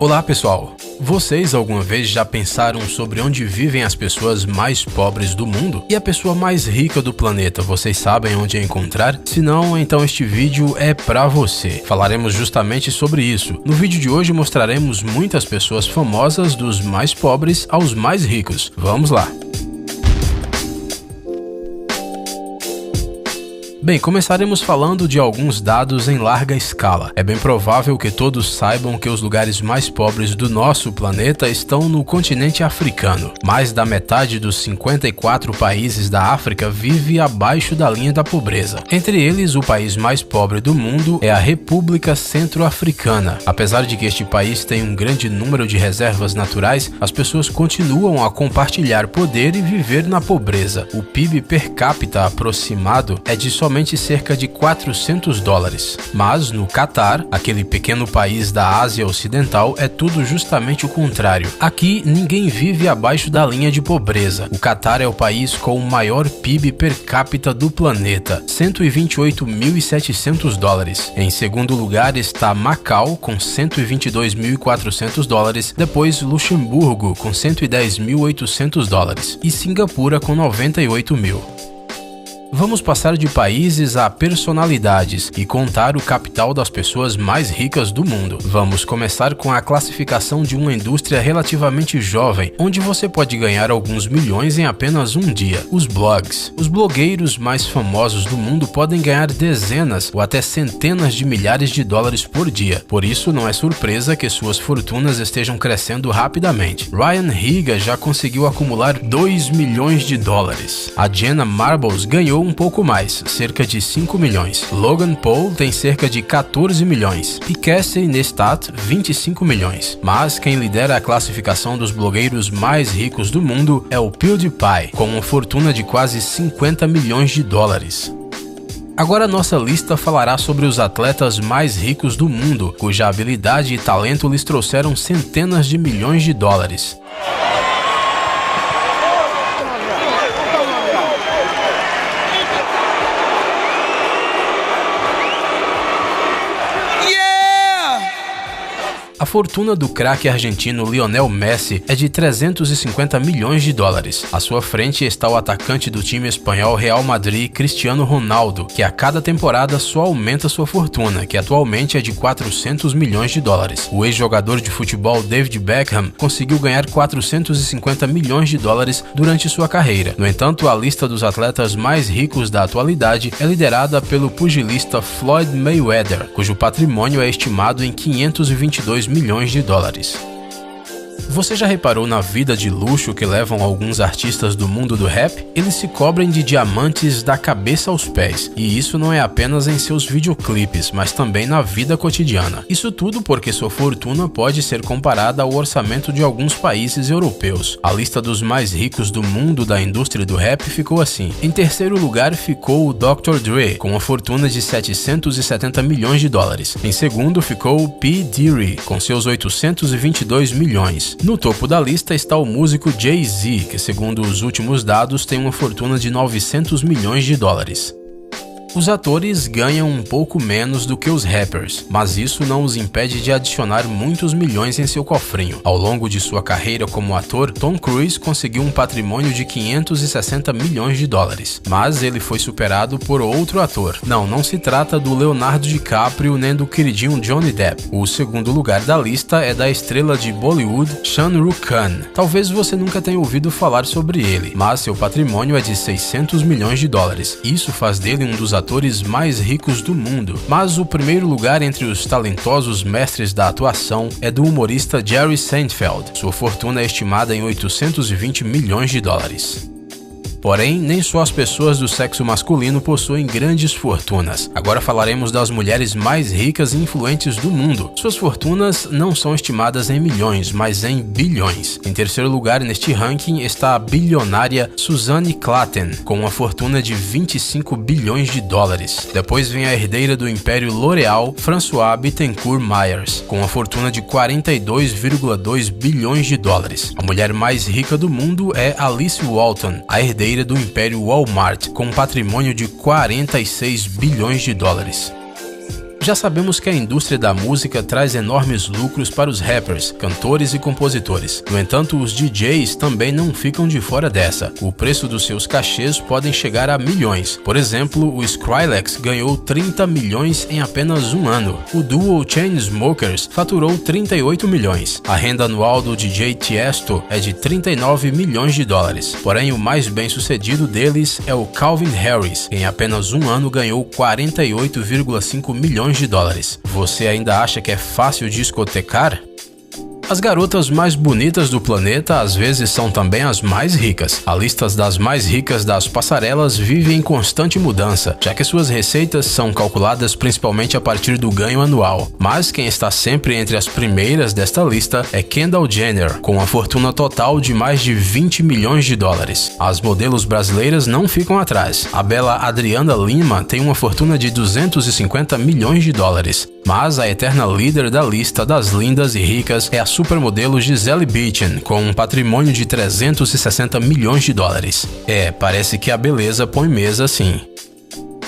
Olá pessoal, vocês alguma vez já pensaram sobre onde vivem as pessoas mais pobres do mundo? E a pessoa mais rica do planeta, vocês sabem onde a encontrar? Se não, então este vídeo é pra você. Falaremos justamente sobre isso. No vídeo de hoje mostraremos muitas pessoas famosas dos mais pobres aos mais ricos. Vamos lá! Bem, começaremos falando de alguns dados em larga escala. É bem provável que todos saibam que os lugares mais pobres do nosso planeta estão no continente africano. Mais da metade dos 54 países da África vive abaixo da linha da pobreza. Entre eles, o país mais pobre do mundo é a República Centro-Africana. Apesar de que este país tem um grande número de reservas naturais, as pessoas continuam a compartilhar poder e viver na pobreza. O PIB per capita aproximado é de somente cerca de $400. Mas no Catar, aquele pequeno país da Ásia Ocidental, é tudo justamente o contrário. Aqui ninguém vive abaixo da linha de pobreza. O Catar é o país com o maior PIB per capita do planeta, $128.700. Em segundo lugar está Macau com $122.400, depois Luxemburgo com $110.800 e Singapura com $98.000. Vamos passar de países a personalidades e contar o capital das pessoas mais ricas do mundo. Vamos começar com a classificação de uma indústria relativamente jovem, onde você pode ganhar alguns milhões em apenas um dia: os blogs. Os blogueiros mais famosos do mundo podem ganhar dezenas ou até centenas de milhares de dólares por dia. Por isso, não é surpresa que suas fortunas estejam crescendo rapidamente. Ryan Higa já conseguiu acumular $2 milhões. A Jenna Marbles ganhou um pouco mais, cerca de 5 milhões. Logan Paul tem cerca de 14 milhões. E Casey Neistat, 25 milhões. Mas quem lidera a classificação dos blogueiros mais ricos do mundo é o PewDiePie, com uma fortuna de quase 50 milhões de dólares. Agora nossa lista falará sobre os atletas mais ricos do mundo, cuja habilidade e talento lhes trouxeram centenas de milhões de dólares. A fortuna do craque argentino Lionel Messi é de 350 milhões de dólares. À sua frente está o atacante do time espanhol Real Madrid, Cristiano Ronaldo, que a cada temporada só aumenta sua fortuna, que atualmente é de 400 milhões de dólares. O ex-jogador de futebol David Beckham conseguiu ganhar 450 milhões de dólares durante sua carreira. No entanto, a lista dos atletas mais ricos da atualidade é liderada pelo pugilista Floyd Mayweather, cujo patrimônio é estimado em 522 milhões de dólares. Você já reparou na vida de luxo que levam alguns artistas do mundo do rap? Eles se cobrem de diamantes da cabeça aos pés, e isso não é apenas em seus videoclipes, mas também na vida cotidiana. Isso tudo porque sua fortuna pode ser comparada ao orçamento de alguns países europeus. A lista dos mais ricos do mundo da indústria do rap ficou assim. Em terceiro lugar ficou o Dr. Dre, com uma fortuna de 770 milhões de dólares. Em segundo ficou o P. Diddy, com seus 822 milhões. No topo da lista está o músico Jay-Z, que segundo os últimos dados tem uma fortuna de 900 milhões de dólares. Os atores ganham um pouco menos do que os rappers, mas isso não os impede de adicionar muitos milhões em seu cofrinho. Ao longo de sua carreira como ator, Tom Cruise conseguiu um patrimônio de 560 milhões de dólares, mas ele foi superado por outro ator. Não se trata do Leonardo DiCaprio nem do queridinho Johnny Depp. O segundo lugar da lista é da estrela de Bollywood, Shah Rukh Khan. Talvez você nunca tenha ouvido falar sobre ele, mas seu patrimônio é de 600 milhões de dólares. Isso faz dele um dos atores mais ricos do mundo, mas o primeiro lugar entre os talentosos mestres da atuação é do humorista Jerry Seinfeld. Sua fortuna é estimada em 820 milhões de dólares. Porém, nem só as pessoas do sexo masculino possuem grandes fortunas. Agora falaremos das mulheres mais ricas e influentes do mundo. Suas fortunas não são estimadas em milhões, mas em bilhões. Em terceiro lugar neste ranking está a bilionária Suzanne Klatten, com uma fortuna de 25 bilhões de dólares. Depois vem a herdeira do império L'Oréal, François Bittencourt Myers, com uma fortuna de 42,2 bilhões de dólares. A mulher mais rica do mundo é Alice Walton, a herdeira do império Walmart, com um patrimônio de 46 bilhões de dólares. Já sabemos que a indústria da música traz enormes lucros para os rappers, cantores e compositores. No entanto, os DJs também não ficam de fora dessa. O preço dos seus cachês podem chegar a milhões. Por exemplo, o Skrillex ganhou 30 milhões em apenas um ano. O duo Chainsmokers faturou 38 milhões. A renda anual do DJ Tiesto é de 39 milhões de dólares. Porém, o mais bem-sucedido deles é o Calvin Harris, que em apenas um ano ganhou 48,5 milhões de dólares. Você ainda acha que é fácil discotecar? As garotas mais bonitas do planeta às vezes são também as mais ricas. A lista das mais ricas das passarelas vive em constante mudança, já que suas receitas são calculadas principalmente a partir do ganho anual. Mas quem está sempre entre as primeiras desta lista é Kendall Jenner, com uma fortuna total de mais de 20 milhões de dólares. As modelos brasileiras não ficam atrás. A bela Adriana Lima tem uma fortuna de 250 milhões de dólares. Mas a eterna líder da lista das lindas e ricas é a supermodelo Gisele Bündchen, com um patrimônio de 360 milhões de dólares. Parece que a beleza põe mesa sim.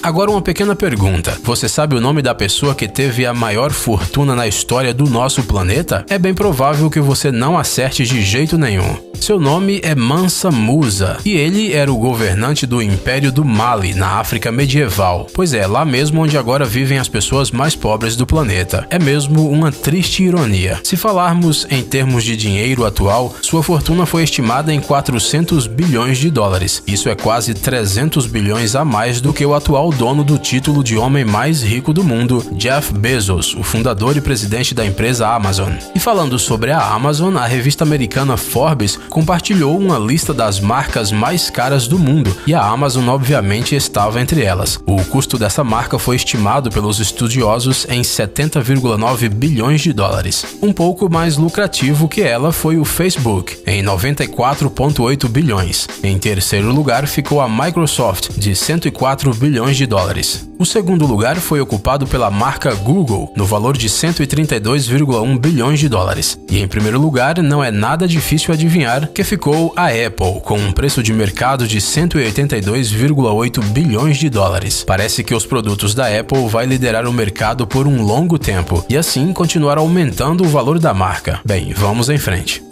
Agora uma pequena pergunta. Você sabe o nome da pessoa que teve a maior fortuna na história do nosso planeta? É bem provável que você não acerte de jeito nenhum. Seu nome é Mansa Musa, e ele era o governante do Império do Mali, na África medieval. Pois é, lá mesmo onde agora vivem as pessoas mais pobres do planeta. É mesmo uma triste ironia. Se falarmos em termos de dinheiro atual, sua fortuna foi estimada em 400 bilhões de dólares. Isso é quase 300 bilhões a mais do que o atual dono do título de homem mais rico do mundo, Jeff Bezos, o fundador e presidente da empresa Amazon. E falando sobre a Amazon, a revista americana Forbes compartilhou uma lista das marcas mais caras do mundo, e a Amazon obviamente estava entre elas. O custo dessa marca foi estimado pelos estudiosos em 70,9 bilhões de dólares. Um pouco mais lucrativo que ela foi o Facebook, em 94,8 bilhões. Em terceiro lugar ficou a Microsoft, de 104 bilhões de dólares. O segundo lugar foi ocupado pela marca Google, no valor de 132,1 bilhões de dólares. E em primeiro lugar, não é nada difícil adivinhar que ficou a Apple, com um preço de mercado de 182,8 bilhões de dólares. Parece que os produtos da Apple vai liderar o mercado por um longo tempo, e assim continuar aumentando o valor da marca. Bem, vamos em frente.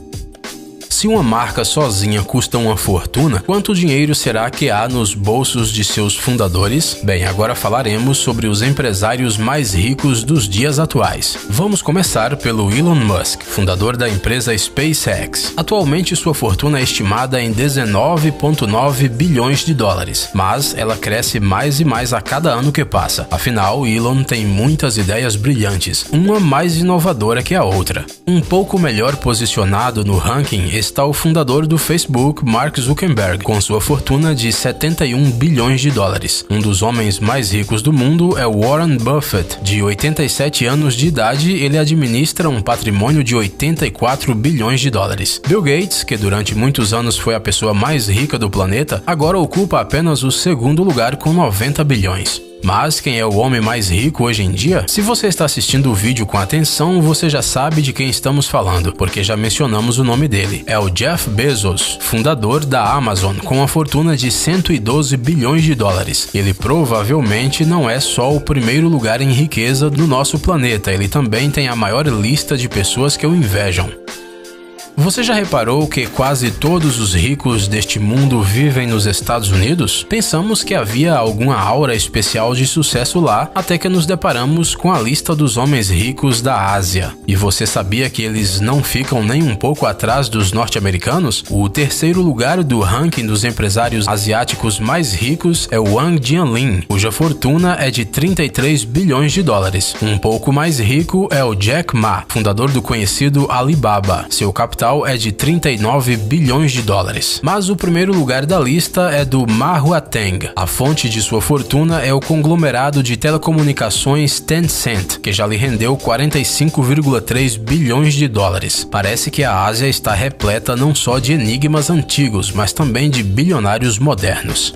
Se uma marca sozinha custa uma fortuna, quanto dinheiro será que há nos bolsos de seus fundadores? Bem, agora falaremos sobre os empresários mais ricos dos dias atuais. Vamos começar pelo Elon Musk, fundador da empresa SpaceX. Atualmente sua fortuna é estimada em 19,9 bilhões de dólares, mas ela cresce mais e mais a cada ano que passa. Afinal, Elon tem muitas ideias brilhantes, uma mais inovadora que a outra. Um pouco melhor posicionado no ranking está o fundador do Facebook, Mark Zuckerberg, com sua fortuna de 71 bilhões de dólares. Um dos homens mais ricos do mundo é Warren Buffett. De 87 anos de idade, ele administra um patrimônio de 84 bilhões de dólares. Bill Gates, que durante muitos anos foi a pessoa mais rica do planeta, agora ocupa apenas o segundo lugar com 90 bilhões. Mas quem é o homem mais rico hoje em dia? Se você está assistindo o vídeo com atenção, você já sabe de quem estamos falando, porque já mencionamos o nome dele. É o Jeff Bezos, fundador da Amazon, com uma fortuna de 112 bilhões de dólares. Ele provavelmente não é só o primeiro lugar em riqueza do nosso planeta, ele também tem a maior lista de pessoas que o invejam. Você já reparou que quase todos os ricos deste mundo vivem nos Estados Unidos? Pensamos que havia alguma aura especial de sucesso lá, até que nos deparamos com a lista dos homens ricos da Ásia. E você sabia que eles não ficam nem um pouco atrás dos norte-americanos? O terceiro lugar do ranking dos empresários asiáticos mais ricos é o Wang Jianlin, cuja fortuna é de 33 bilhões de dólares. Um pouco mais rico é o Jack Ma, fundador do conhecido Alibaba. Seu capital é de 39 bilhões de dólares. Mas o primeiro lugar da lista é do Ma Huateng. A fonte de sua fortuna é o conglomerado de telecomunicações Tencent, que já lhe rendeu 45,3 bilhões de dólares. Parece que a Ásia está repleta não só de enigmas antigos, mas também de bilionários modernos.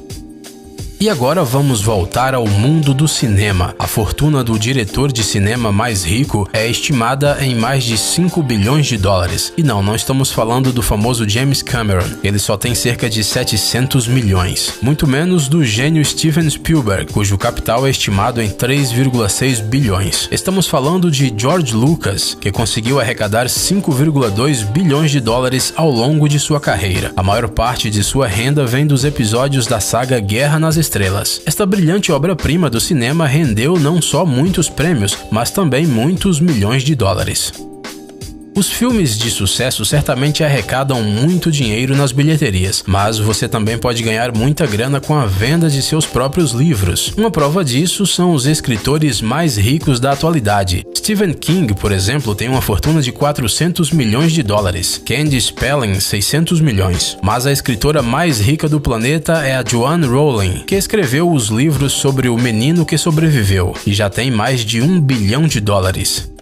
E agora vamos voltar ao mundo do cinema. A fortuna do diretor de cinema mais rico é estimada em mais de 5 bilhões de dólares. E não estamos falando do famoso James Cameron. Ele só tem cerca de 700 milhões. Muito menos do gênio Steven Spielberg, cujo capital é estimado em 3,6 bilhões. Estamos falando de George Lucas, que conseguiu arrecadar 5,2 bilhões de dólares ao longo de sua carreira. A maior parte de sua renda vem dos episódios da saga Guerra nas Estrelas. Esta brilhante obra-prima do cinema rendeu não só muitos prêmios, mas também muitos milhões de dólares. Os filmes de sucesso certamente arrecadam muito dinheiro nas bilheterias, mas você também pode ganhar muita grana com a venda de seus próprios livros. Uma prova disso são os escritores mais ricos da atualidade. Stephen King, por exemplo, tem uma fortuna de 400 milhões de dólares. Candy Spelling, 600 milhões. Mas a escritora mais rica do planeta é a Joanne Rowling, que escreveu os livros sobre o menino que sobreviveu, e já tem mais de 1 bilhão de dólares.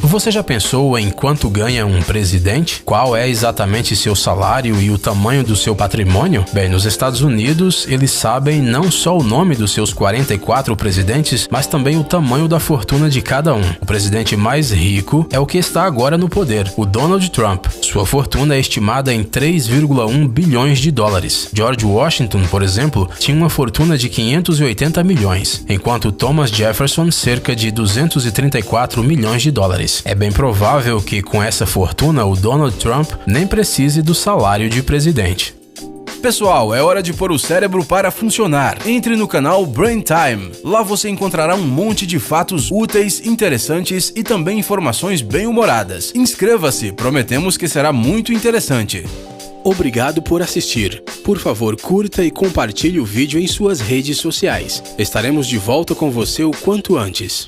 Você já pensou em quanto ganha um presidente? Qual é exatamente seu salário e o tamanho do seu patrimônio? Bem, nos Estados Unidos, eles sabem não só o nome dos seus 44 presidentes, mas também o tamanho da fortuna de cada um. O presidente mais rico é o que está agora no poder, o Donald Trump. Sua fortuna é estimada em 3,1 bilhões de dólares. George Washington, por exemplo, tinha uma fortuna de 580 milhões, enquanto Thomas Jefferson cerca de 234 milhões de dólares. É bem provável que, com essa fortuna, o Donald Trump nem precise do salário de presidente. Pessoal, é hora de pôr o cérebro para funcionar. Entre no canal Brain Time. Lá você encontrará um monte de fatos úteis, interessantes e também informações bem-humoradas. Inscreva-se, prometemos que será muito interessante. Obrigado por assistir. Por favor, curta e compartilhe o vídeo em suas redes sociais. Estaremos de volta com você o quanto antes.